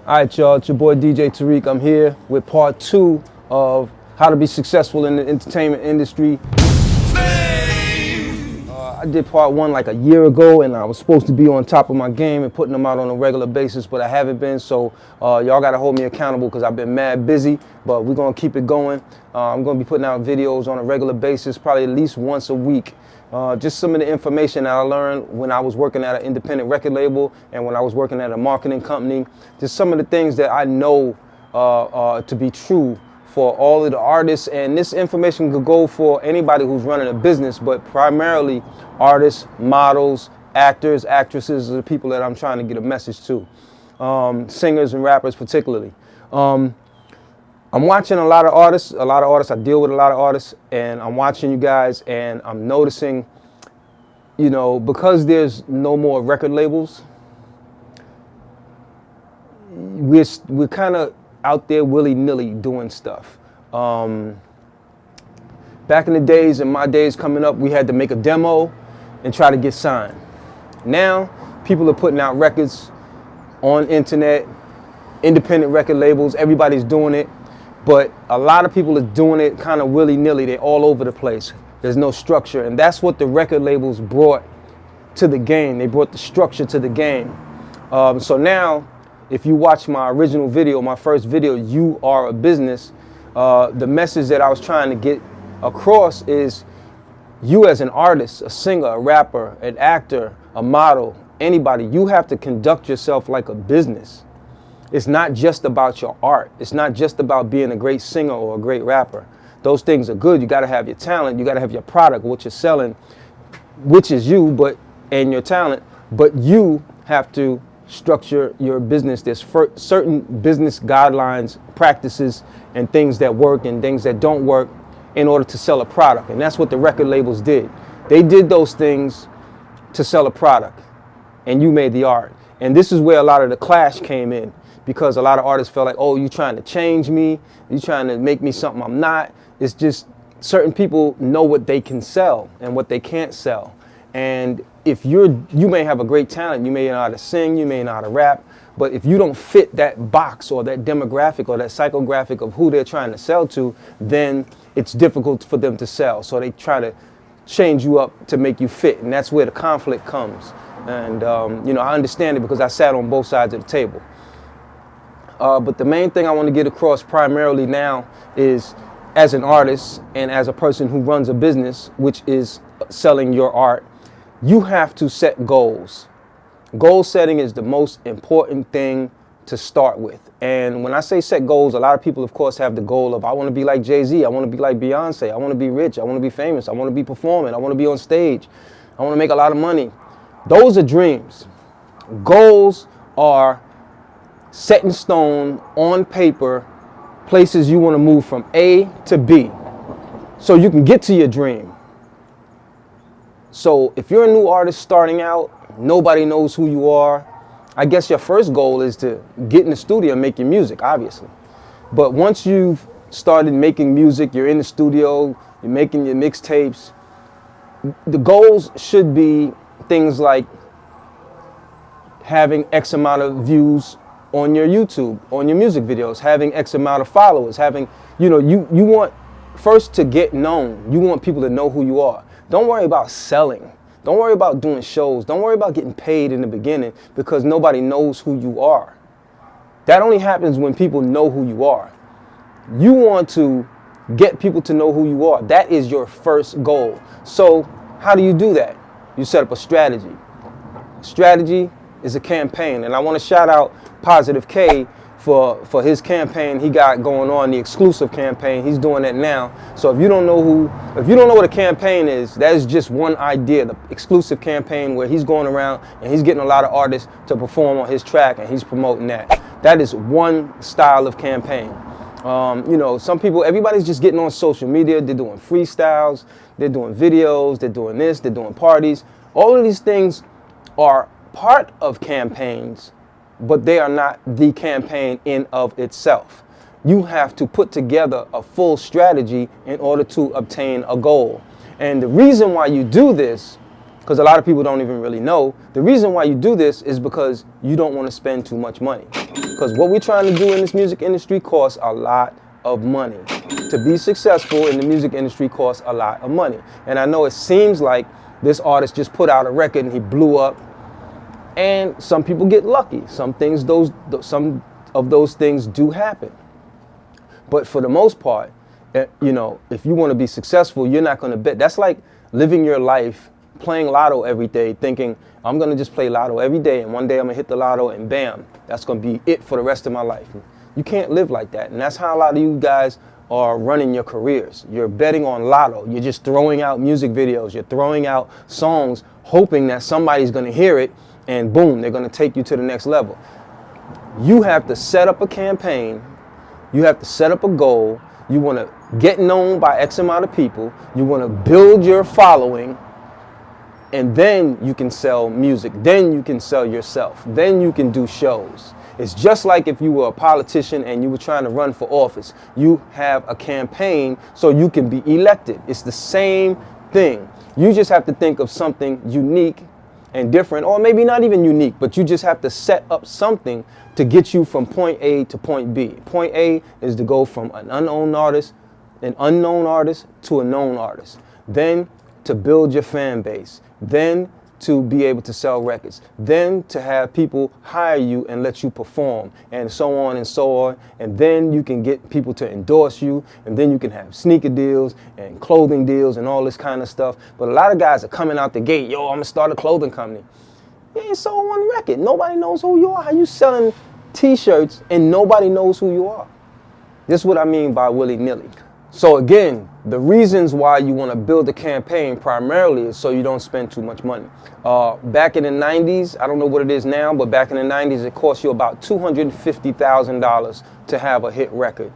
All right, y'all, it's your boy DJ Tariq. I'm here with part 2 of how to be successful in the entertainment industry. I did part 1 like a year ago, and I was supposed to be on top of my game and putting them out on a regular basis, but I haven't been, so y'all gotta hold me accountable because I've been mad busy, but we're gonna keep it going. I'm gonna be putting out videos on a regular basis, probably at least once a week. Just some of the information that I learned when I was working at an independent record label and when I was working at a marketing company. Just some of the things that I know to be true for all of the artists, and this information could go for anybody who's running a business, but primarily artists, models, actors, actresses are the people that I'm trying to get a message to. Singers and rappers particularly. I'm watching a lot of artists, I deal with a lot of artists, and I'm watching you guys and I'm noticing, you know, because there's no more record labels, we're kind of out there willy-nilly doing stuff. Back in the days, in my days coming up, we had to make a demo and try to get signed. Now, people are putting out records on internet, independent record labels, everybody's doing it. But a lot of people are doing it kind of willy-nilly. They're all over the place. There's no structure. And that's what the record labels brought to the game. They brought the structure to the game. So now, if you watch my original video, my first video, You Are a Business, the message that I was trying to get across is you as an artist, a singer, a rapper, an actor, a model, anybody, you have to conduct yourself like a business. It's not just about your art. It's not just about being a great singer or a great rapper. Those things are good. You got to have your talent. You got to have your product, what you're selling, which is you, and your talent. But you have to structure your business. There's certain business guidelines, practices, and things that work and things that don't work in order to sell a product. And that's what the record labels did. They did those things to sell a product, and you made the art. And this is where a lot of the clash came in, because a lot of artists felt like, oh, you trying to change me, you trying to make me something I'm not. It's just certain people know what they can sell and what they can't sell. And if you may have a great talent, you may know how to sing, you may know how to rap, but if you don't fit that box or that demographic or that psychographic of who they're trying to sell to, then it's difficult for them to sell. So they try to change you up to make you fit, and that's where the conflict comes. And you know, I understand it because I sat on both sides of the table. But the main thing I want to get across primarily now is, as an artist and as a person who runs a business, which is selling your art, you have to set goals. Goal setting is the most important thing to start with. And when I say set goals, a lot of people, of course, have the goal of, I want to be like Jay-Z, I want to be like Beyonce, I want to be rich, I want to be famous, I want to be performing, I want to be on stage, I want to make a lot of money. Those are dreams. Goals are set in stone, on paper, places you want to move from A to B so you can get to your dream. So if you're a new artist starting out, nobody knows who you are, I guess your first goal is to get in the studio and make your music, obviously. But once you've started making music, you're in the studio, you're making your mixtapes, the goals should be things like having X amount of views on your YouTube, on your music videos, having X amount of followers, having, you know, you want first to get known. You want people to know who you are. Don't worry about selling. Don't worry about doing shows. Don't worry about getting paid in the beginning because nobody knows who you are. That only happens when people know who you are. You want to get people to know who you are. That is your first goal. So how do you do that? You set up a strategy. Strategy is a campaign, and I want to shout out Positive K for his campaign he got going on, the exclusive campaign. He's doing that now. So if you don't know what a campaign is, that is just one idea, the exclusive campaign where he's going around and he's getting a lot of artists to perform on his track and he's promoting that. That is one style of campaign. You know, some people, everybody's just getting on social media, they're doing freestyles, they're doing videos, they're doing this, they're doing parties. All of these things are part of campaigns, but they are not the campaign in of itself. You have to put together a full strategy in order to obtain a goal. And the reason why you do this because a lot of people don't even really know. The reason why you do this is because you don't want to spend too much money. Because what we're trying to do in this music industry costs a lot of money. To be successful in the music industry costs a lot of money. And I know it seems like this artist just put out a record and he blew up. And some people get lucky. Some of those things do happen. But for the most part, you know, if you want to be successful, you're not going to bet. That's like living your life playing lotto every day, thinking I'm going to just play lotto every day and one day I'm going to hit the lotto and bam, that's going to be it for the rest of my life. You can't live like that. And that's how a lot of you guys are running your careers. You're betting on lotto. You're just throwing out music videos. You're throwing out songs hoping that somebody's going to hear it and boom, they're going to take you to the next level. You have to set up a campaign. You have to set up a goal. You want to get known by X amount of people. You want to build your following. And then you can sell music. Then you can sell yourself. Then you can do shows. It's just like if you were a politician and you were trying to run for office. You have a campaign so you can be elected. It's the same thing. You just have to think of something unique and different, or maybe not even unique, but you just have to set up something to get you from point A to point B. Point A is to go from an unknown artist to a known artist. Then to build your fan base. Then to be able to sell records. Then to have people hire you and let you perform, and so on and so on. And then you can get people to endorse you, and then you can have sneaker deals and clothing deals and all this kind of stuff. But a lot of guys are coming out the gate, yo, I'm gonna start a clothing company. You ain't sold one record. Nobody knows who you are. How you selling t-shirts and nobody knows who you are? This is what I mean by willy-nilly. So again, the reasons why you want to build a campaign primarily is so you don't spend too much money. Back in the 90s, I don't know what it is now, but back in the 90s, it cost you about $250,000 to have a hit record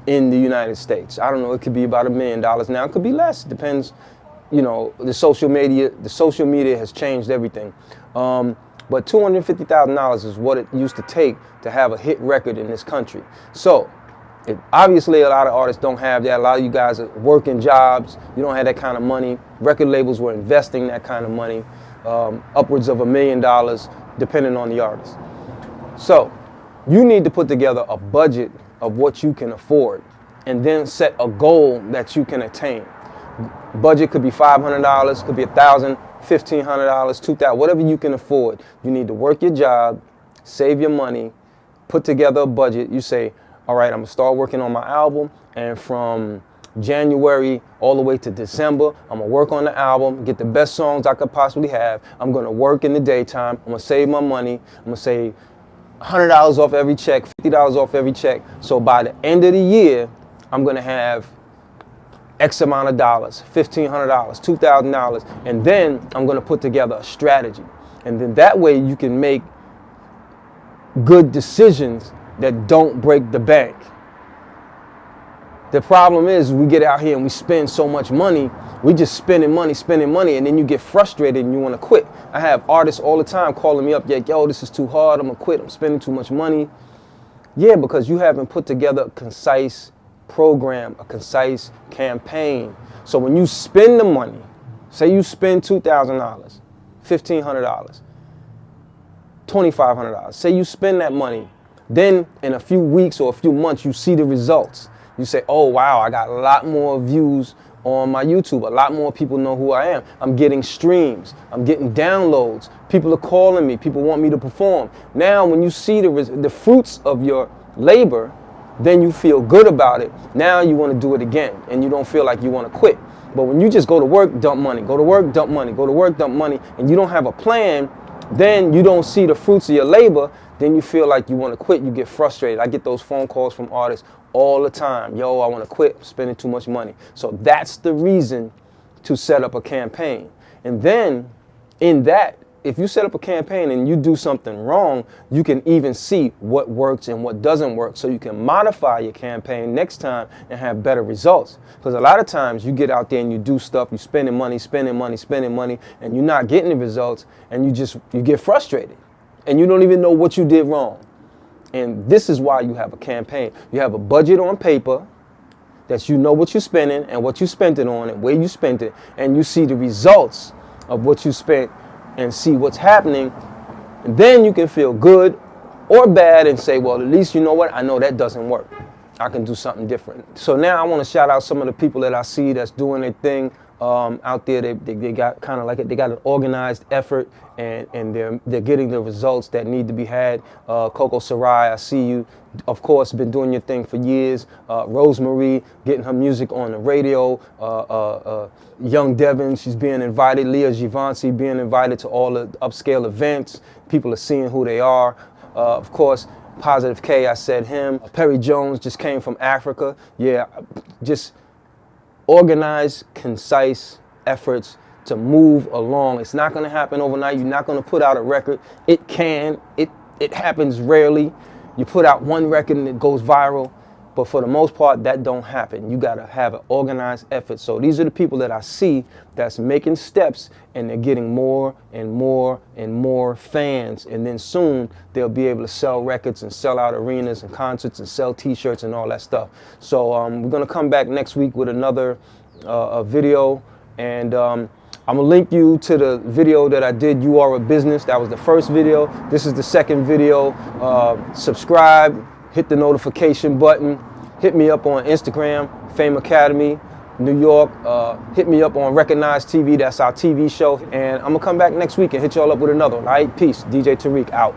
in the United States. I don't know, it could be about $1 million now. It could be less. It depends, you know, the social media has changed everything. But $250,000 is what it used to take to have a hit record in this country. So, obviously, a lot of artists don't have that. A lot of you guys are working jobs. You don't have that kind of money. Record labels were investing that kind of money, upwards of $1 million, depending on the artist. So you need to put together a budget of what you can afford and then set a goal that you can attain. Budget could be $500, could be $1,000, $1,500, $2,000, whatever you can afford. You need to work your job, save your money, put together a budget. You say, all right, I'm going to start working on my album, and from January all the way to December, I'm going to work on the album, get the best songs I could possibly have. I'm going to work in the daytime. I'm going to save my money. I'm going to save $100 off every check, $50 off every check. So by the end of the year, I'm going to have X amount of dollars, $1,500, $2,000, and then I'm going to put together a strategy. And then that way you can make good decisions that don't break the bank. The problem is we get out here and we spend so much money, we just spending money, and then you get frustrated and you want to quit. I have artists all the time calling me up, like, yo, this is too hard, I'm gonna quit, I'm spending too much money. Yeah, because you haven't put together a concise program, a concise campaign. So when you spend the money, say you spend $2,000, $1,500, $2,500, say you spend that money, then in a few weeks or a few months, you see the results. You say, oh, wow, I got a lot more views on my YouTube. A lot more people know who I am. I'm getting streams. I'm getting downloads. People are calling me. People want me to perform. Now, when you see the fruits of your labor, then you feel good about it. Now you want to do it again, and you don't feel like you want to quit. But when you just go to work, dump money, go to work, dump money, go to work, dump money, and you don't have a plan, then you don't see the fruits of your labor, then you feel like you want to quit, you get frustrated. I get those phone calls from artists all the time. Yo, I want to quit, I'm spending too much money. So that's the reason to set up a campaign. And then in that, if you set up a campaign and you do something wrong, you can even see what works and what doesn't work, so you can modify your campaign next time and have better results. Because a lot of times you get out there and you do stuff, you're spending money, and you're not getting the results, and you get frustrated. And you don't even know what you did wrong. And this is why you have a campaign. You have a budget on paper that you know what you're spending and what you spent it on and where you spent it, and you see the results. of what you spent and see what's happening. And then you can feel good or bad and say, well, at least you know what? I know that doesn't work. I can do something different. So now I want to shout out some of the people that I see that's doing their thing out there. They got kind of like they got an organized effort, and they're getting the results that need to be had. Coco Sarai, I see you. Of course, been doing your thing for years. Rosemary, getting her music on the radio. Young Devin, she's being invited. Leah Givenchy being invited to all the upscale events. People are seeing who they are. Of course, Positive K, I said him. Perry Jones just came from Africa. Yeah, just organized, concise efforts to move along. It's not going to happen overnight. You're not going to put out a record. It can. It happens rarely. You put out one record and it goes viral. But for the most part, that don't happen. You got to have an organized effort. So these are the people that I see that's making steps, and they're getting more and more and more fans. And then soon they'll be able to sell records and sell out arenas and concerts and sell T-shirts and all that stuff. So we're going to come back next week with another video. And I'm going to link you to the video that I did, You Are a Business. That was the first video. This is the second video. Subscribe. Hit the notification button. Hit me up on Instagram, F.A.M.E Academy, New York. Hit me up on Recognized TV. That's our TV show. And I'm going to come back next week and hit y'all up with another one. All right? Peace. DJ Tariq out.